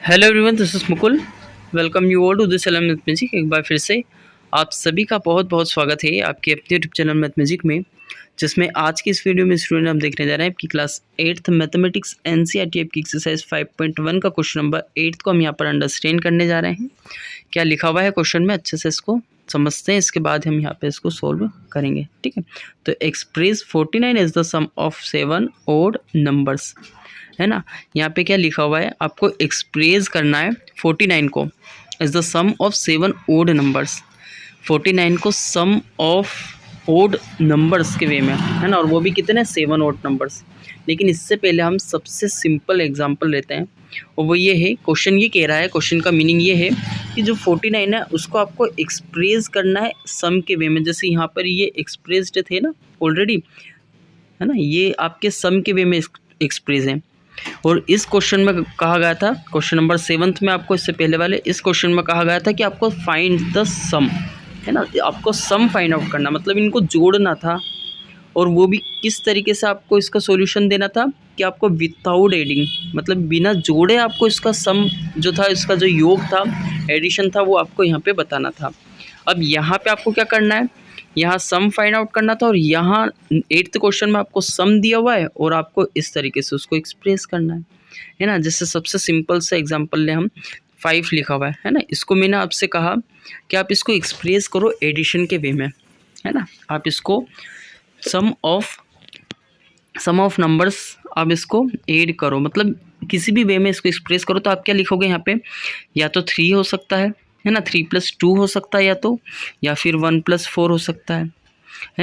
Hello everyone, this is Mukul. Welcome you all to this channel Math Magic. एक बार फिर से आप सभी का बहुत बहुत स्वागत है आपके अपने यूट्यूब चैनल मैथ मैजिक में, जिसमें आज की इस वीडियो में स्टूडेंट हम देखने जा रहे हैं आपकी क्लास 8th मैथमेटिक्स एनसीईआरटी की एक्सरसाइज 5.1 का क्वेश्चन नंबर 8 को हम यहाँ पर अंडरस्टैंड करने जा रहे हैं। क्या लिखा हुआ है क्वेश्चन में, अच्छे से इसको समझते हैं, इसके बाद हम यहाँ पे इसको सोल्व करेंगे। ठीक है, तो express 49 is the sum of 7 odd numbers, है ना। यहाँ पे क्या लिखा हुआ है, आपको एक्सप्रेस करना है 49 को is the sum of 7 odd numbers. 49 को सम ऑफ ओड नंबर्स के वे में, है ना, और वो भी कितने 7 ओड नंबर्स। लेकिन इससे पहले हम सबसे सिंपल एग्जांपल लेते हैं, और वो ये है, क्वेश्चन ये कह रहा है, क्वेश्चन का मीनिंग ये है कि जो 49 है उसको आपको एक्सप्रेस करना है सम के वे में। जैसे यहाँ पर ये एक्सप्रेस्ड थे ना ऑलरेडी, है ना, ये आपके सम के वे में एक्सप्रेस है। और इस क्वेश्चन में कहा गया था, क्वेश्चन नंबर 7 में आपको, इससे पहले वाले इस क्वेश्चन में कहा गया था कि आपको फाइंड द सम, है ना, आपको सम फाइंड आउट करना, मतलब इनको जोड़ना था। और वो भी किस तरीके से आपको इसका सॉल्यूशन देना था कि आपको विदाउट एडिंग, मतलब बिना जोड़े आपको इसका सम जो था, इसका जो योग था, एडिशन था, वो आपको यहाँ पे बताना था। अब यहाँ पे आपको क्या करना है, यहाँ सम फाइंड आउट करना था, और यहाँ 8th क्वेश्चन में आपको सम दिया हुआ है और आपको इस तरीके से उसको एक्सप्रेस करना है ना। जैसे सबसे सिंपल से एग्जांपल ले, हम 5 लिखा हुआ है ना, इसको मैंने आपसे कहा कि आप इसको एक्सप्रेस करो एडिशन के वे में, है ना। आप इसको सम ऑफ नंबर्स आप इसको ऐड करो, मतलब किसी भी वे में इसको एक्सप्रेस करो। तो आप क्या लिखोगे यहाँ पे, या तो 3 हो सकता है ना, 3 + 2 हो सकता है, या फिर 1 + 4 हो सकता है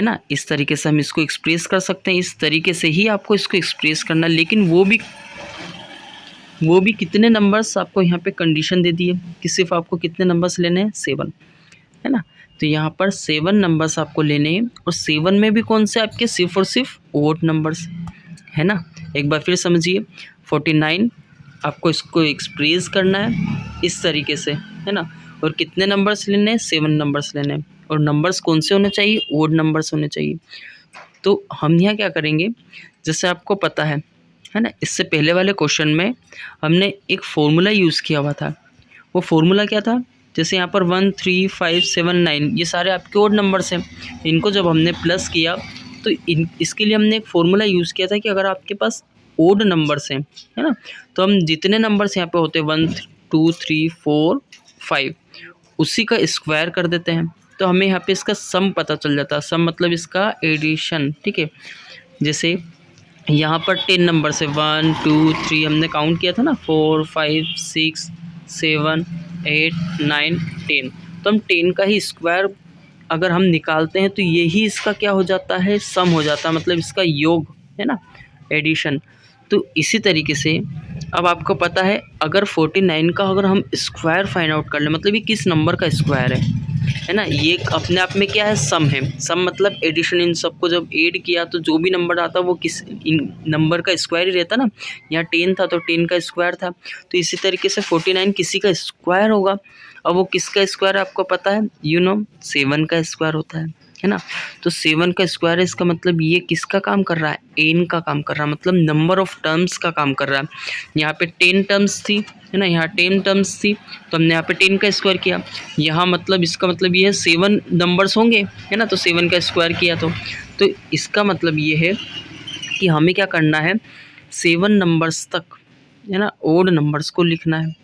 ना। इस तरीके से हम इसको एक्सप्रेस कर सकते हैं। इस तरीके से ही आपको इसको एक्सप्रेस करना, लेकिन वो भी कितने नंबर्स आपको यहाँ पे कंडीशन दे दी है कि सिर्फ आपको कितने नंबर्स लेने हैं, 7, है ना। तो यहाँ पर 7 नंबर्स आपको लेने हैं, और 7 में भी कौन से आपके सिर्फ और सिर्फ ओड नंबर्स, है ना। एक बार फिर समझिए, 49 आपको इसको एक्सप्रेस करना है इस तरीके से, है ना। और कितने नंबर्स लेने हैं, 7 नंबर्स लेने हैं, और नंबर्स कौन से होने चाहिए, ओड नंबर्स होने चाहिए। तो हम यहाँ क्या करेंगे, जैसे आपको पता है ना, इससे पहले वाले क्वेश्चन में हमने एक फॉर्मूला यूज़ किया हुआ था। वो फॉर्मूला क्या था, जैसे यहाँ पर 1 3 5 7 9 ये सारे आपके ओड नंबर्स हैं। इनको जब हमने प्लस किया तो इसके लिए हमने एक फॉर्मूला यूज़ किया था कि अगर आपके पास ओड नंबर्स हैं, है ना, तो हम जितने नंबर्स यहाँ पे होते हैं 1 2 3 4 5 उसी का स्क्वायर कर देते हैं, तो हमें यहाँ पे इसका सम पता चल जाता है। सम मतलब इसका एडिशन, ठीक है। जैसे यहाँ पर 10 नंबर से 1 2 3 हमने काउंट किया था ना, 4 5 6 7 8 9 10, तो हम 10 का ही स्क्वायर अगर हम निकालते हैं तो यही इसका क्या हो जाता है, सम हो जाता है, मतलब इसका योग, है ना, एडिशन। तो इसी तरीके से अब आपको पता है, अगर 49 का अगर हम स्क्वायर फाइंड आउट कर लें, मतलब ये किस नंबर का स्क्वायर है ना, ये अपने आप में क्या है, सम है। सम मतलब एडिशन, इन सबको जब ऐड किया तो जो भी नंबर आता वो किस इन नंबर का स्क्वायर ही रहता ना। यहाँ 10 था तो 10 का स्क्वायर था, तो इसी तरीके से 49 किसी का स्क्वायर होगा। अब वो किसका स्क्वायर आपको पता है, 7 का स्क्वायर होता है ना। तो 7 का स्क्वायर है, इसका मतलब ये किसका काम कर रहा है, n का काम कर रहा है, मतलब नंबर ऑफ टर्म्स का काम कर रहा है। यहाँ पे 10 टर्म्स थी, है ना, यहाँ 10 टर्म्स थी, तो हमने यहाँ पे 10 का स्क्वायर किया। यहाँ मतलब इसका मतलब ये है 7 नंबर्स होंगे, है ना, तो 7 का स्क्वायर किया। तो इसका मतलब ये है कि हमें क्या करना है, 7 नंबर्स तक, है ना, ओड नंबर्स को लिखना है।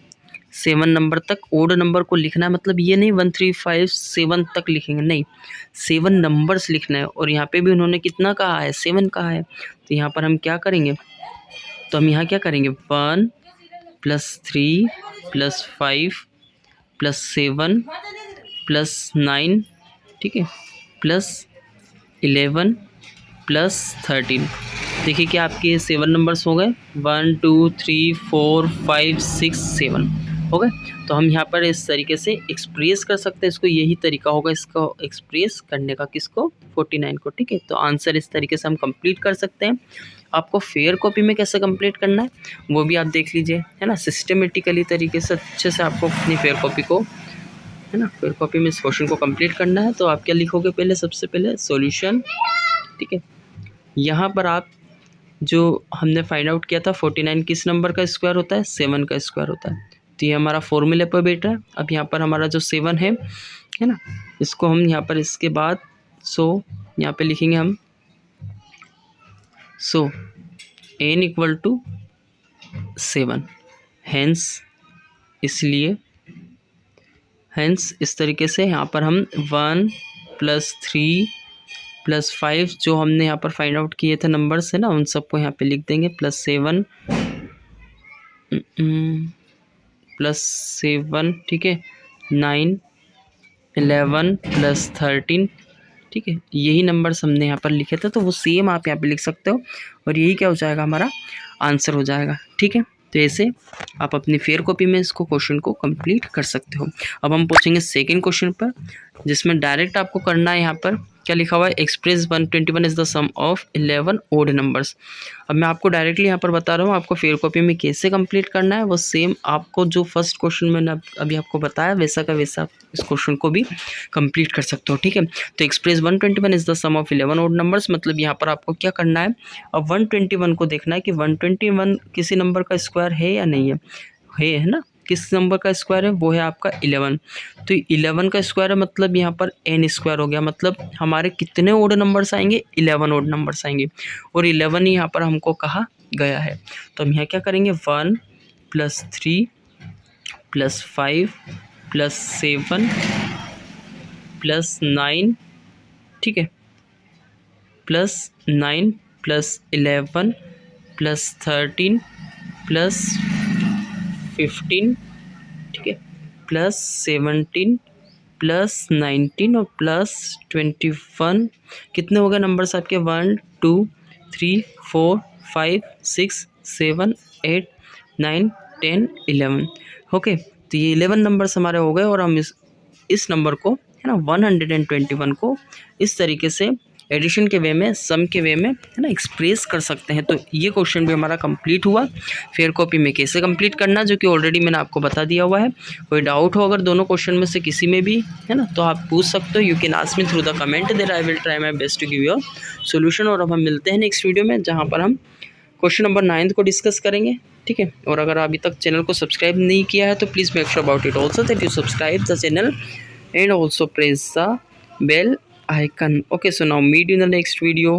7 नंबर तक ओड नंबर को लिखना है, मतलब ये नहीं 1 3 5 7 तक लिखेंगे, नहीं, 7 नंबर्स लिखना है। और यहाँ पे भी उन्होंने कितना कहा है, 7 कहा है, तो यहाँ पर हम क्या करेंगे, तो हम यहाँ क्या करेंगे, 1 + 3 + 5 + 7 + 9, ठीक है, +11 + 13। देखिए कि आपके 7 नंबर्स हो गए, 1 2 3 4 5 6 7 हो गए। तो हम यहाँ पर इस तरीके से एक्सप्रेस कर सकते हैं इसको, यही तरीका होगा इसको एक्सप्रेस करने का, किसको, 49 को, ठीक है। तो आंसर इस तरीके से हम कंप्लीट कर सकते हैं। आपको फेयर कॉपी में कैसे कंप्लीट करना है वो भी आप देख लीजिए, है ना, सिस्टमेटिकली तरीके से अच्छे से आपको अपनी फेयर कॉपी को, है ना, फेयर कॉपी में इस क्वेश्चन को कंप्लीट करना है। तो आप क्या लिखोगे, पहले सबसे पहले सॉल्यूशन, ठीक है। यहाँ पर आप जो हमने फाइंड आउट किया था 49 किस नंबर का स्क्वायर होता है, 7 का स्क्वायर होता है, तो ये हमारा फॉर्मूले पर बेटा। अब यहाँ पर हमारा जो 7 है ना, इसको हम यहाँ पर इसके बाद यहाँ पे लिखेंगे हम n इक्वल टू 7। हेंस इस तरीके से यहाँ पर हम 1 + 3 + 5 जो हमने यहाँ पर फाइंड आउट किए थे नंबर्स है ना, उन सबको यहाँ पे लिख देंगे, +7 +7 ठीक है, 9 11 + 13 ठीक है, यही नंबर्स हमने यहाँ पर लिखे थे, तो वो सेम आप यहाँ पे लिख सकते हो और यही क्या हो जाएगा, हमारा आंसर हो जाएगा। ठीक है, तो ऐसे आप अपनी फेयर कॉपी में इसको क्वेश्चन को कंप्लीट कर सकते हो। अब हम पूछेंगे सेकंड क्वेश्चन पर, जिसमें डायरेक्ट आपको करना है, यहाँ पर क्या लिखा हुआ है, express 121 is the sum of 11 odd numbers. अब मैं आपको डायरेक्टली यहाँ पर बता रहा हूँ आपको फेयर कॉपी में कैसे कंप्लीट करना है। वो सेम आपको जो फर्स्ट क्वेश्चन मैंने अभी आपको बताया वैसा का वैसा इस क्वेश्चन को भी कंप्लीट कर सकते हो। ठीक है, तो express 121 is the sum of 11 odd numbers, मतलब यहाँ पर आपको क्या करना है, अब 121 को देखना है कि 121 किसी नंबर का स्क्वायर है या नहीं है ना, किस नंबर का स्क्वायर है, वो है आपका 11। तो 11 का स्क्वायर है, मतलब यहाँ पर n स्क्वायर हो गया, मतलब हमारे कितने ओड नंबर्स आएंगे, 11 ओड नंबर्स आएंगे, और 11 ही यहाँ पर हमको कहा गया है। तो हम यहाँ क्या करेंगे, 1 + 3 + 5 + 7 + 9 ठीक है, +9 + 11 + 13 + 15 ठीक है, +17 + 19 और +21, कितने हो गए नंबर्स आपके, 1 2 3 4 5 6 7 8 9 10 11। ओके, तो ये 11 नंबर्स हमारे हो गए, और हम इस नंबर को है ना 121 को इस तरीके से एडिशन के वे में, सम के वे में है ना एक्सप्रेस कर सकते हैं। तो ये क्वेश्चन भी हमारा कंप्लीट हुआ। फेयर कॉपी में कैसे कंप्लीट करना, जो कि ऑलरेडी मैंने आपको बता दिया हुआ है। कोई डाउट हो अगर दोनों क्वेश्चन में से किसी में भी है ना, तो आप पूछ सकते हो। You can ask me through the comment, there I will try my best to give your solution. और अब हम मिलते हैं नेक्स्ट वीडियो में, जहाँ पर हम क्वेश्चन नंबर 9 को डिस्कस करेंगे। ठीक है, और अगर अभी तक चैनल को सब्सक्राइब नहीं किया है तो please make sure about it also that you subscribe the channel and also press the bell icon. Okay, so now meet you in the next video.